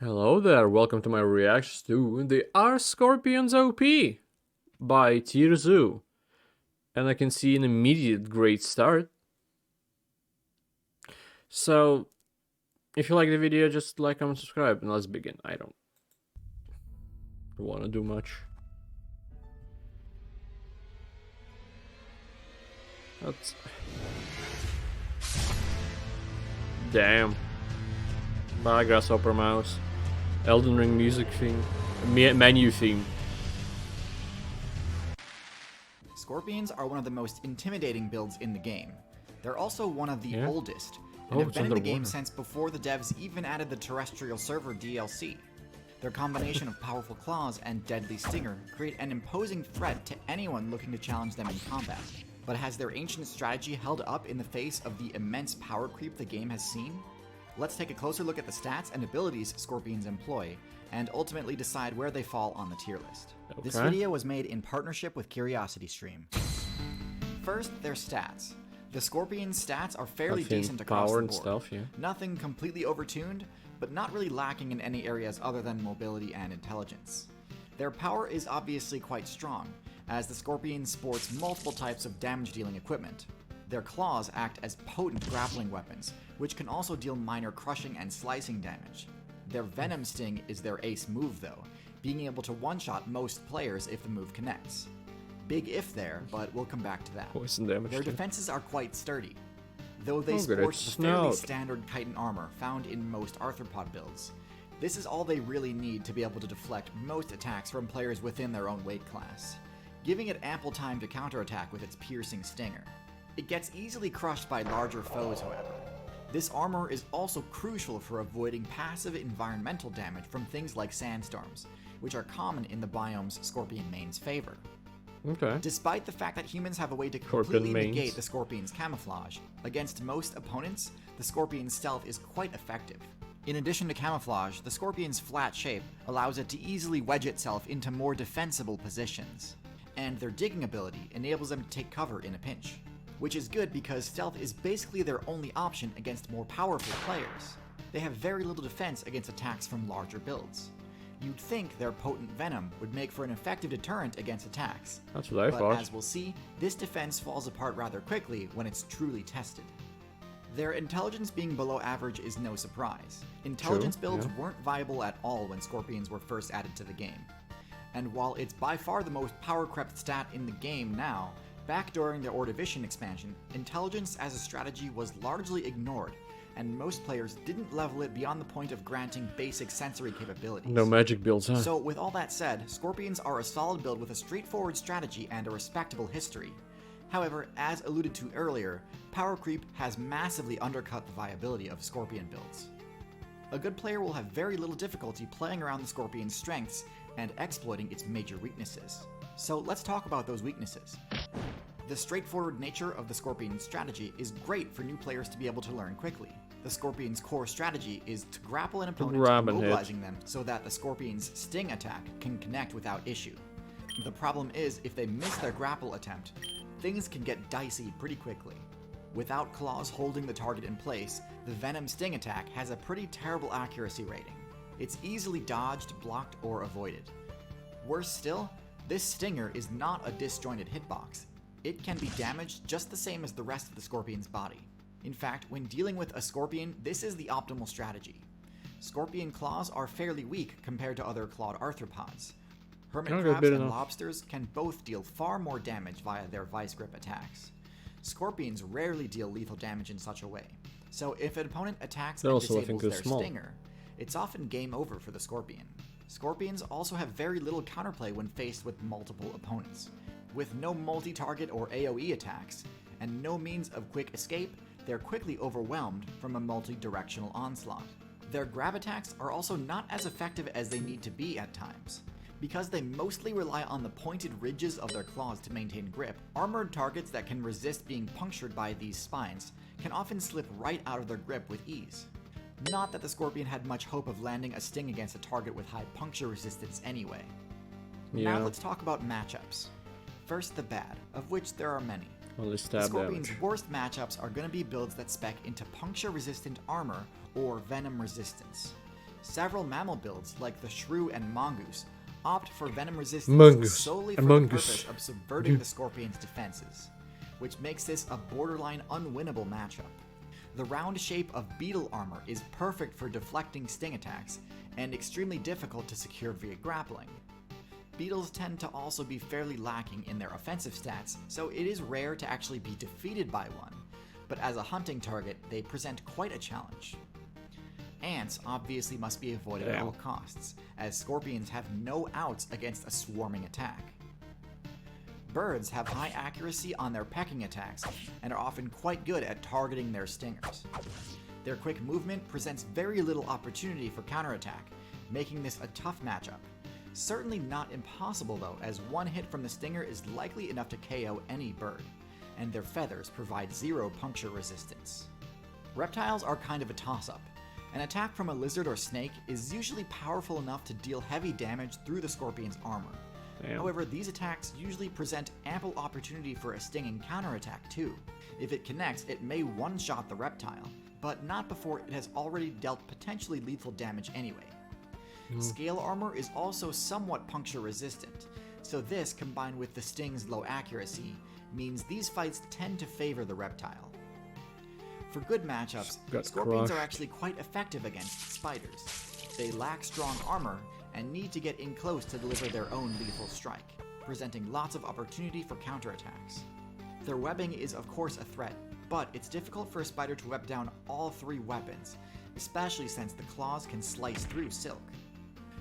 Hello there, welcome to my reactions to the R Scorpions OP by Tirzu. And I can see an immediate great start. So, if you like the video, just like, comment, subscribe, and let's begin. I don't want to do much. That's... Damn. Bye, Grasshopper Mouse. Elden Ring music theme. Menu theme. Scorpions are one of the most intimidating builds in the game. They're also one of the oldest, and have it's been in the game underwater. since before the devs even added the terrestrial server DLC. Their combination of powerful claws and deadly stinger create an imposing threat to anyone looking to challenge them in combat. But has their ancient strategy held up in the face of the immense power creep the game has seen? Let's take a closer look at the stats and abilities Scorpions employ, and ultimately decide where they fall on the tier list. Okay. This video was made in partnership with CuriosityStream. First, their stats. The Scorpion's stats are fairly decent across power the and board. stuff, yeah. Nothing completely overtuned, but not really lacking in any areas other than mobility and intelligence. Their power is obviously quite strong, as the Scorpion sports multiple types of damage-dealing equipment. Their claws act as potent grappling weapons, which can also deal minor crushing and slicing damage. Their Venom Sting is their ace move though, being able to one-shot most players if the move connects. Big if there, but we'll come back to that. Poison damage. Their too. defenses are quite sturdy, though they Look at sport its the fairly snout. standard chitin armor found in most arthropod builds. This is all they really need to be able to deflect most attacks from players within their own weight class, giving it ample time to counterattack with its piercing stinger. It gets easily crushed by larger foes, however. This armor is also crucial for avoiding passive environmental damage from things like sandstorms, which are common in the biomes Scorpion mains favor. Okay. Despite the fact that humans have a way to Scorpion completely mains. negate the Scorpion's camouflage, against most opponents, the Scorpion's stealth is quite effective. In addition to camouflage, the Scorpion's flat shape allows it to easily wedge itself into more defensible positions, and their digging ability enables them to take cover in a pinch, which is good because stealth is basically their only option against more powerful players. They have very little defense against attacks from larger builds. You'd think their potent venom would make for an effective deterrent against attacks, That's what I but thought. as we'll see, this defense falls apart rather quickly when it's truly tested. Their intelligence being below average is no surprise. Intelligence builds weren't viable at all when Scorpions were first added to the game. And while it's by far the most power-crept stat in the game now, back during the Ordovician expansion, intelligence as a strategy was largely ignored, and most players didn't level it beyond the point of granting basic sensory capabilities. No magic builds, huh? So with all that said, Scorpions are a solid build with a straightforward strategy and a respectable history. However, as alluded to earlier, power creep has massively undercut the viability of Scorpion builds. A good player will have very little difficulty playing around the Scorpion's strengths and exploiting its major weaknesses. So let's talk about those weaknesses. The straightforward nature of the Scorpion's strategy is great for new players to be able to learn quickly. The Scorpion's core strategy is to grapple an opponent, grab and hit. immobilizing them so that the Scorpion's sting attack can connect without issue. The problem is, if they miss their grapple attempt, things can get dicey pretty quickly. Without claws holding the target in place, the Venom Sting attack has a pretty terrible accuracy rating. It's easily dodged, blocked, or avoided. Worse still, this stinger is not a disjointed hitbox. It can be damaged just the same as the rest of the Scorpion's body. In fact, when dealing with a Scorpion, this is the optimal strategy. Scorpion claws are fairly weak compared to other clawed arthropods. Hermit Okay, crabs good and enough. lobsters can both deal far more damage via their vice grip attacks. Scorpions rarely deal lethal damage in such a way, so if an opponent attacks They're and also, I disables think, their small. stinger, it's often game over for the Scorpion. Scorpions also have very little counterplay when faced with multiple opponents. With no multi-target or AoE attacks, and no means of quick escape, they're quickly overwhelmed from a multi-directional onslaught. Their grab attacks are also not as effective as they need to be at times. Because they mostly rely on the pointed ridges of their claws to maintain grip, armored targets that can resist being punctured by these spines can often slip right out of their grip with ease. Not that the Scorpion had much hope of landing a sting against a target with high puncture resistance anyway. Yeah. Now let's talk about matchups. First, the bad, of which there are many. Only The stab Scorpion's damage. worst matchups are going to be builds that spec into puncture-resistant armor or venom resistance. Several mammal builds, like the shrew and mongoose, opt for venom resistance Mongoose. solely A for mongoose. the purpose of subverting the scorpion's defenses, which makes this a borderline unwinnable matchup. The round shape of beetle armor is perfect for deflecting sting attacks, and extremely difficult to secure via grappling. Beetles tend to also be fairly lacking in their offensive stats, so it is rare to actually be defeated by one, but as a hunting target, they present quite a challenge. Ants obviously must be avoided at all costs, as scorpions have no outs against a swarming attack. Birds have high accuracy on their pecking attacks and are often quite good at targeting their stingers. Their quick movement presents very little opportunity for counterattack, making this a tough matchup. Certainly not impossible though, as one hit from the stinger is likely enough to KO any bird, and their feathers provide zero puncture resistance. Reptiles are kind of a toss-up. An attack from a lizard or snake is usually powerful enough to deal heavy damage through the scorpion's armor. Damn. However, these attacks usually present ample opportunity for a stinging counterattack too. If it connects, it may one-shot the reptile, but not before it has already dealt potentially lethal damage anyway. Scale armor is also somewhat puncture resistant, so this, combined with the sting's low accuracy, means these fights tend to favor the reptile. For good matchups, scorpions are actually quite effective against spiders. They lack strong armor and need to get in close to deliver their own lethal strike, presenting lots of opportunity for counterattacks. Their webbing is of course a threat, but it's difficult for a spider to web down all three weapons, especially since the claws can slice through silk.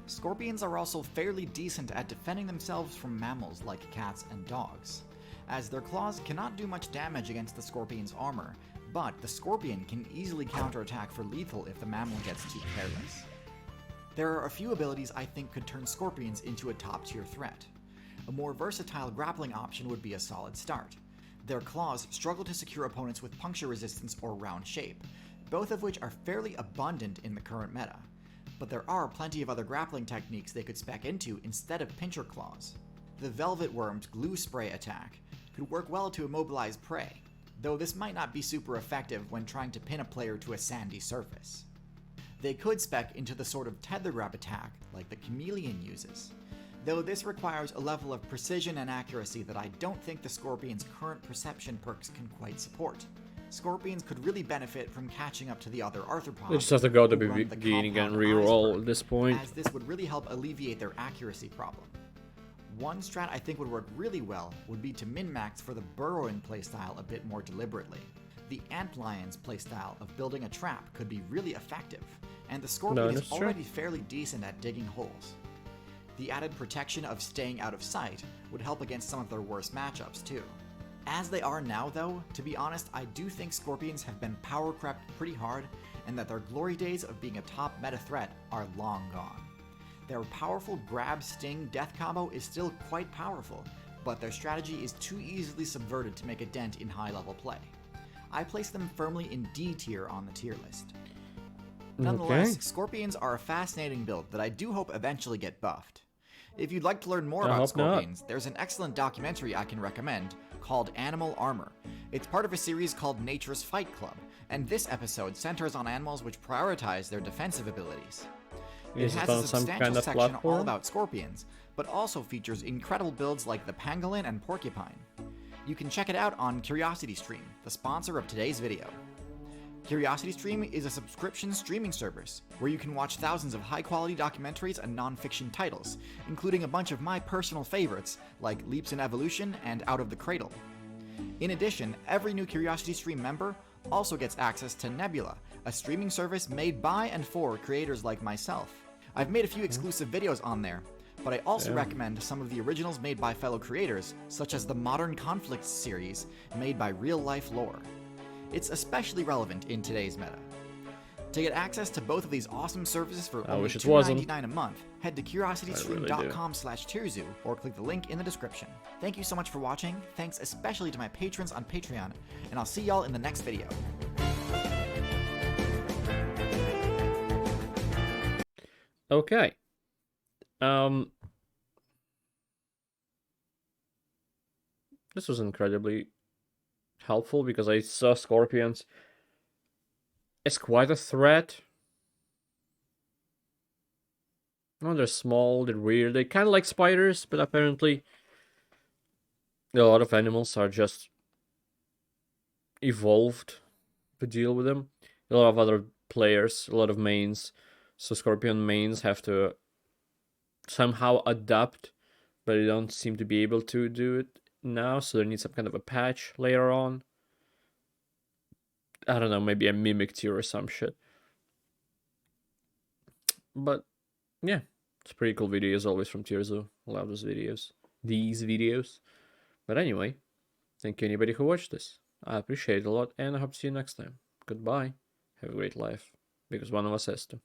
Scorpions are also fairly decent at defending themselves from mammals like cats and dogs, as their claws cannot do much damage against the scorpion's armor, but the scorpion can easily counterattack for lethal if the mammal gets too careless. There are a few abilities I think could turn scorpions into a top-tier threat. A more versatile grappling option would be a solid start. Their claws struggle to secure opponents with puncture resistance or round shape, both of which are fairly abundant in the current meta. But there are plenty of other grappling techniques they could spec into instead of pincher claws. The Velvet Worm's glue spray attack could work well to immobilize prey, though this might not be super effective when trying to pin a player to a sandy surface. They could spec into the sort of tether grab attack like the Chameleon uses, though this requires a level of precision and accuracy that I don't think the Scorpion's current perception perks can quite support. Scorpions could really benefit from catching up to the other arthropods. They just have to go to who the run beginning and compound reroll eyes at this point. as this would really help alleviate their accuracy problem. One strat I think would work really well would be to min-max for the burrowing playstyle a bit more deliberately. The Antlion's playstyle of building a trap could be really effective, and the Scorpion is already fairly decent at digging holes. The added protection of staying out of sight would help against some of their worst matchups too. As they are now though, to be honest, I do think Scorpions have been power crept pretty hard, and that their glory days of being a top meta threat are long gone. Their powerful grab-sting-death combo is still quite powerful, but their strategy is too easily subverted to make a dent in high-level play. I place them firmly in D tier on the tier list. Nonetheless, Scorpions are a fascinating build that I do hope eventually get buffed. If you'd like to learn more about Scorpions, there's an excellent documentary I can recommend called Animal Armor. It's part of a series called Nature's Fight Club, and this episode centers on animals which prioritize their defensive abilities. It has a substantial section all about scorpions, but also features incredible builds like the pangolin and porcupine. You can check it out on CuriosityStream, the sponsor of today's video. CuriosityStream is a subscription streaming service where you can watch thousands of high-quality documentaries and non-fiction titles, including a bunch of my personal favorites like Leaps in Evolution and Out of the Cradle. In addition, every new CuriosityStream member also gets access to Nebula, a streaming service made by and for creators like myself. I've made a few exclusive videos on there, but I also recommend some of the originals made by fellow creators, such as the Modern Conflicts series made by Real Life Lore. It's especially relevant in today's meta. To get access to both of these awesome services for only $2.99 a month, head to curiositystream.com/tierzoo or click the link in the description. Thank you so much for watching, thanks especially to my patrons on Patreon, and I'll see y'all in the next video. Okay. This was incredibly helpful because I saw Scorpions as quite a threat. No, they're small, they're weird. They kind of like spiders, but apparently a lot of animals are just evolved to deal with them. A lot of other players, a lot of mains. So Scorpion mains have to somehow adapt, but they don't seem to be able to do it now, so there needs some kind of a patch later on. I don't know, maybe a mimic tier or some shit. But yeah, it's a pretty cool video as always from Tirzo. Love those videos. These videos. But anyway, thank you anybody who watched this. I appreciate it a lot, and I hope to see you next time. Goodbye. Have a great life, because one of us has to.